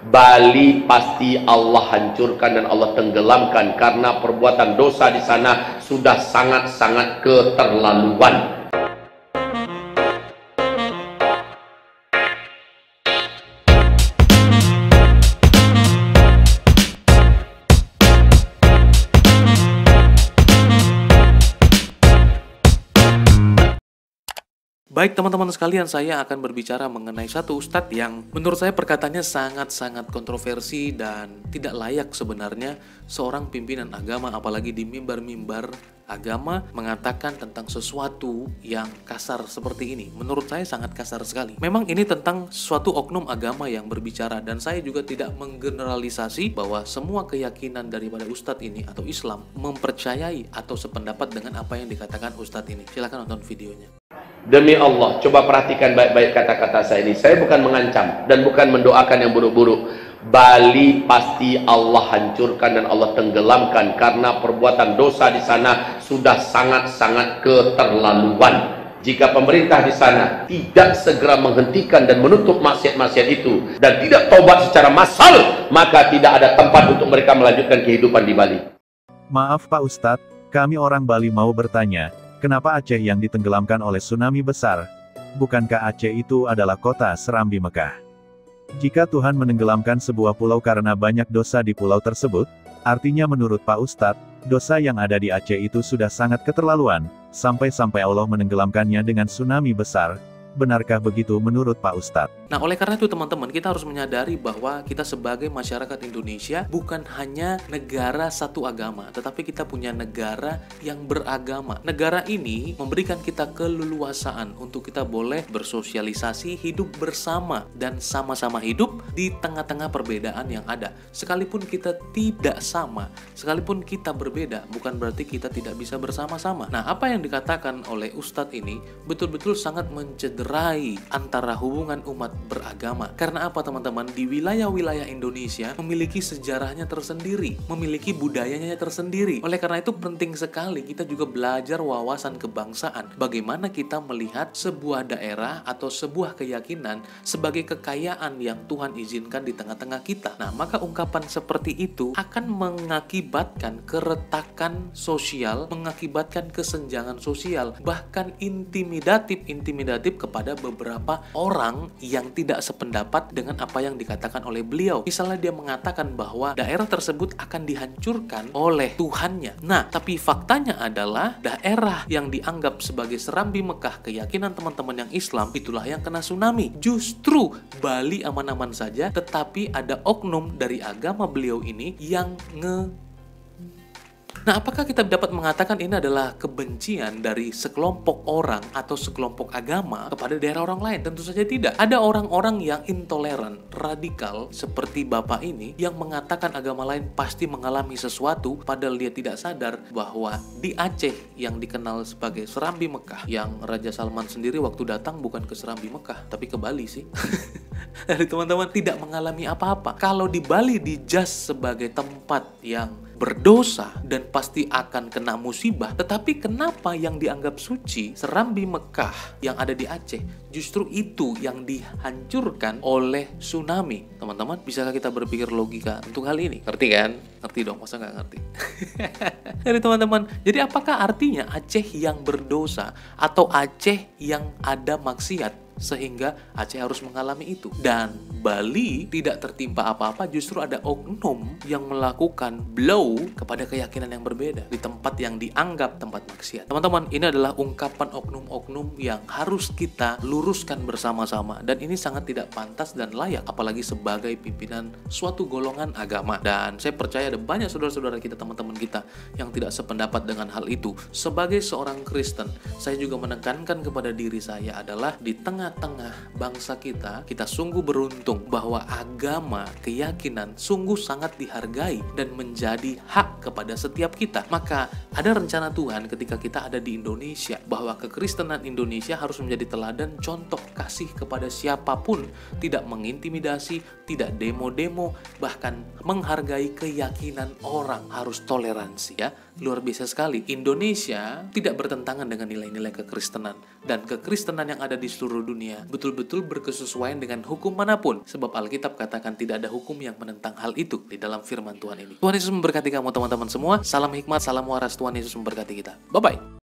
Bali pasti Allah hancurkan dan Allah tenggelamkan, karena perbuatan dosa di sana sudah sangat-sangat keterlaluan. Baik teman-teman sekalian, saya akan berbicara mengenai satu ustadz yang menurut saya perkataannya sangat-sangat kontroversi dan tidak layak sebenarnya seorang pimpinan agama, apalagi di mimbar-mimbar agama mengatakan tentang sesuatu yang kasar seperti ini. Menurut saya sangat kasar sekali. Memang ini tentang suatu oknum agama yang berbicara, dan saya juga tidak menggeneralisasi bahwa semua keyakinan daripada ustadz ini atau Islam mempercayai atau sependapat dengan apa yang dikatakan ustadz ini. Silahkan nonton videonya. Demi Allah, coba perhatikan baik-baik kata-kata saya ini. Saya bukan mengancam dan bukan mendoakan yang buruk-buruk. Bali pasti Allah hancurkan dan Allah tenggelamkan, karena perbuatan dosa di sana sudah sangat-sangat keterlaluan. Jika pemerintah di sana tidak segera menghentikan dan menutup maksiat-maksiat itu dan tidak taubat secara massal, maka tidak ada tempat untuk mereka melanjutkan kehidupan di Bali. Maaf Pak Ustadz, kami orang Bali mau bertanya. Kenapa Aceh yang ditenggelamkan oleh tsunami besar? Bukankah Aceh itu adalah kota Serambi Mekah? Jika Tuhan menenggelamkan sebuah pulau karena banyak dosa di pulau tersebut, artinya menurut Pak Ustadz, dosa yang ada di Aceh itu sudah sangat keterlaluan, sampai-sampai Allah menenggelamkannya dengan tsunami besar. Benarkah begitu menurut Pak Ustadz? Nah, oleh karena itu teman-teman, kita harus menyadari bahwa kita sebagai masyarakat Indonesia bukan hanya negara satu agama, tetapi kita punya negara yang beragama. Negara ini memberikan kita keleluasaan untuk kita boleh bersosialisasi, hidup bersama, dan sama-sama hidup di tengah-tengah perbedaan yang ada. Sekalipun kita tidak sama, sekalipun kita berbeda, bukan berarti kita tidak bisa bersama-sama. Nah, apa yang dikatakan oleh Ustadz ini betul-betul sangat mencederai antara hubungan umat beragama. Karena apa teman-teman? Di wilayah-wilayah Indonesia memiliki sejarahnya tersendiri, memiliki budayanya tersendiri. Oleh karena itu penting sekali kita juga belajar wawasan kebangsaan. Bagaimana kita melihat sebuah daerah atau sebuah keyakinan sebagai kekayaan yang Tuhan izinkan di tengah-tengah kita. Nah, maka ungkapan seperti itu akan mengakibatkan keretakan sosial, mengakibatkan kesenjangan sosial, bahkan intimidatif kepada beberapa orang yang tidak sependapat dengan apa yang dikatakan oleh beliau. Misalnya dia mengatakan bahwa daerah tersebut akan dihancurkan oleh Tuhannya. Nah, tapi faktanya adalah daerah yang dianggap sebagai Serambi Mekah, keyakinan teman-teman yang Islam, itulah yang kena tsunami. Justru Bali aman-aman saja, tetapi ada oknum dari agama beliau ini yang Nah, apakah kita dapat mengatakan ini adalah kebencian dari sekelompok orang atau sekelompok agama kepada daerah orang lain? Tentu saja tidak. Ada orang-orang yang intoleran, radikal, seperti Bapak ini, yang mengatakan agama lain pasti mengalami sesuatu, padahal dia tidak sadar bahwa di Aceh yang dikenal sebagai Serambi Mekah, yang Raja Salman sendiri waktu datang bukan ke Serambi Mekah, tapi ke Bali sih. Dari teman-teman tidak mengalami apa-apa. Kalau di Bali dijudge sebagai tempat yang berdosa dan pasti akan kena musibah, tetapi kenapa yang dianggap suci, Serambi Mekah yang ada di Aceh, justru itu yang dihancurkan oleh tsunami? Teman-teman, bisakah kita berpikir logika untuk hal ini? Ngerti kan? Ngerti dong, masa nggak ngerti? Jadi teman-teman, jadi apakah artinya Aceh yang berdosa atau Aceh yang ada maksiat sehingga Aceh harus mengalami itu? Dan Bali tidak tertimpa apa-apa, justru ada oknum yang melakukan blow kepada keyakinan yang berbeda di tempat yang dianggap tempat maksiat. Teman-teman, ini adalah ungkapan oknum-oknum yang harus kita luruskan bersama-sama, dan ini sangat tidak pantas dan layak, apalagi sebagai pimpinan suatu golongan agama. Dan saya percaya ada banyak saudara-saudara kita, teman-teman kita yang tidak sependapat dengan hal itu. Sebagai seorang Kristen, saya juga menekankan kepada diri saya adalah di tengah-tengah bangsa kita sungguh beruntung bahwa agama, keyakinan sungguh sangat dihargai dan menjadi hak kepada setiap kita. Maka ada rencana Tuhan ketika kita ada di Indonesia, bahwa kekristenan Indonesia harus menjadi teladan contoh kasih kepada siapapun, tidak mengintimidasi, tidak demo-demo, bahkan menghargai keyakinan orang, harus toleransi ya. luar biasa sekali. Indonesia tidak bertentangan dengan nilai-nilai kekristenan, dan kekristenan yang ada di seluruh dunia betul-betul berkesesuaian dengan hukum manapun, sebab Alkitab katakan tidak ada hukum yang menentang hal itu di dalam firman Tuhan ini. Tuhan Yesus memberkati kamu teman-teman semua. Salam hikmat, salam waras. Tuhan Yesus memberkati kita. Bye-bye.